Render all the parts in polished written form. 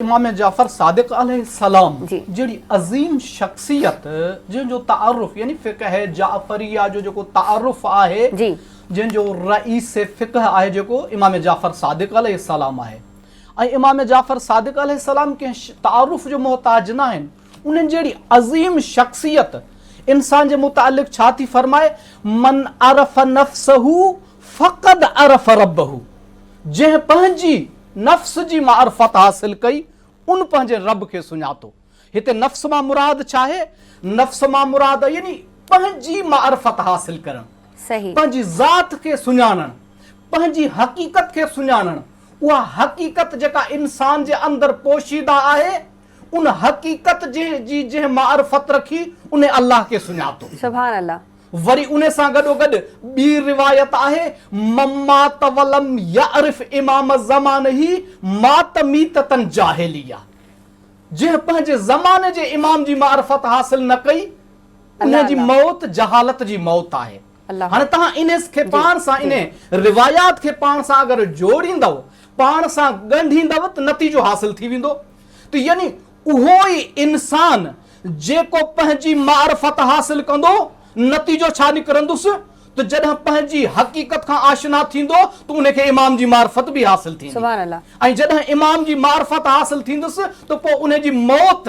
इमाम जाफर सादिक अलैहिस्सलाम जी। जी अजीम शख्सियत जो तारुफ यानी फ़िक़्ह है जाफरिया जो तारुफ आहे जी जो रईस फ़िक़्ह आहे जो इमाम जाफर सादिक अलैहिस्सलाम आहे। इमाम जाफर सादिक अलैहिस्सलाम के तारुफ जो मोहताज न आहिनि उन्हनि जहिड़ी अजीम शख्सियत इंसान जे मुतालिक़ छा थी फरमाए, मन अरफ नफ्सहू फ़क़द अरफ रब्बहू, जंहिं पंहिंजी नफ्स जी मारिफत हासिल कई उन पंहिंजे रब खे सुञातो। हिते नफ्स मां मुराद छा आहे? नफ्स मां मुराद यानी पंहिंजी मारिफत हासिल करण, सही पंहिंजी ज़ात खे सुञाणण, पंहिंजी हक़ीक़त खे सुञाणण। उहा हक़ीक़त जेका इंसान जे अंदर पोशीदा आहे उन हक़ीक़त जी जंहिं मारिफत रखी उन अल्लाह खे सुञातो। सुभान अल्लाह। वरी उन सां गॾोगॾु ॿी रिवायत आहे, मम्मात वलम यारिफ इमाम ज़मानही मात मीततन जाहिलिया, जंहिं पंहिंजे ज़माने जे इमाम जी मारिफत हासिल न कई उन जी मौत जहालत जी मौत आहे। हाणे तव्हां इन खे पाण सां इन रिवायात खे पाण सां अगरि जोड़ींदव, पाण सां ॻंढींदव त नतीजो हासिल थी वेंदो। त यानी उहो ई इंसान जेको पंहिंजी मारिफत हासिल कंदो नतीजो छा निकिरंदुसि, त जॾहिं पंहिंजी हक़ीक़त खां आशना थींदो त उनखे इमाम जी मारिफत बि हासिल थींदी। सुभान अल्लाह। ऐं जॾहिं इमाम जी मारिफत हासिल थींदुसि त पोइ उनजी मौत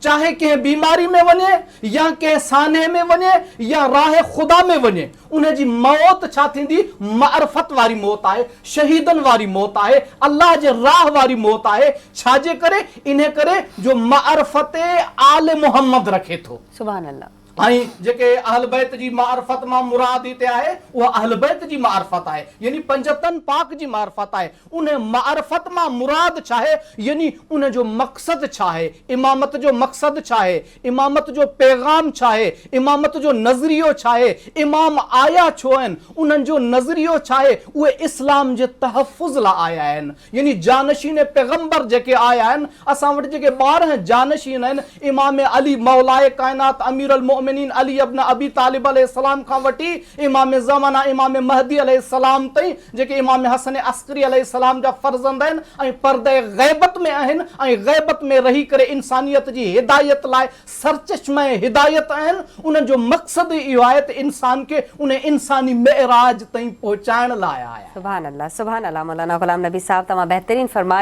चाहे कंहिं बीमारी में वञे या कंहिं साने में वञे या राह ख़ुदा में वञे, उनजी मौत छा थींदी? मारिफत वारी मौत आहे, शहीदनि वारी मौत आहे, अल्लाह जे राह वारी मौत आहे। छाजे करे? इन करे जो मारिफत आले मुहम्मद रखे थो। सुभान अल्लाह। ऐं जेके अहल बैत जी मारिफत मां मुराद हिते आहे उहा अहल बैत जी मारिफत आहे, यानी पंजतन पाक जी मारिफत आहे। उन मारिफत मां मुराद छा आहे, यानी उन जो मक़सद छा आहे, इमामत जो मक़सद छा आहे, इमामत जो पैगाम छा आहे, इमामत जो नज़रियो छा आहे, इमाम आया छो आहिनि, उन्हनि जो नज़रियो छा आहे। उहे इस्लाम जे तहफ़ुज़ लाइ आया आहिनि, यानी जानशीन पैगंबर जेके आया आहिनि। असां वटि जेके 12 जानशीन आहिनि, इमाम अली मौलाए कायनात अमीर अल मोमिनीन अली इब्न अबी तालिब अलैहिस्सलाम खां वठी इमाम ज़माना इमाम महदी अलैहिस्सलाम ताईं जेके इमाम हसन अस्करी अलैहिस्सलाम जा फर्ज़ंद आहिनि ऐं पर्दे ग़ैबत में आहिनि ऐं ग़ैबत में रही करे इंसानियत जी हिदायत लाइ सरचश्मे हिदायत आहिनि। उन्हनि जो मक़सद इहो आहे त इंसान खे उन इंसानी मेराज ताईं पहुचाइण लाइ आया। सुभान अल्लाह, सुभान अल्लाह। मौलाना ग़ुलाम नबी साहब, तमाम बेहतरीन फरमाया।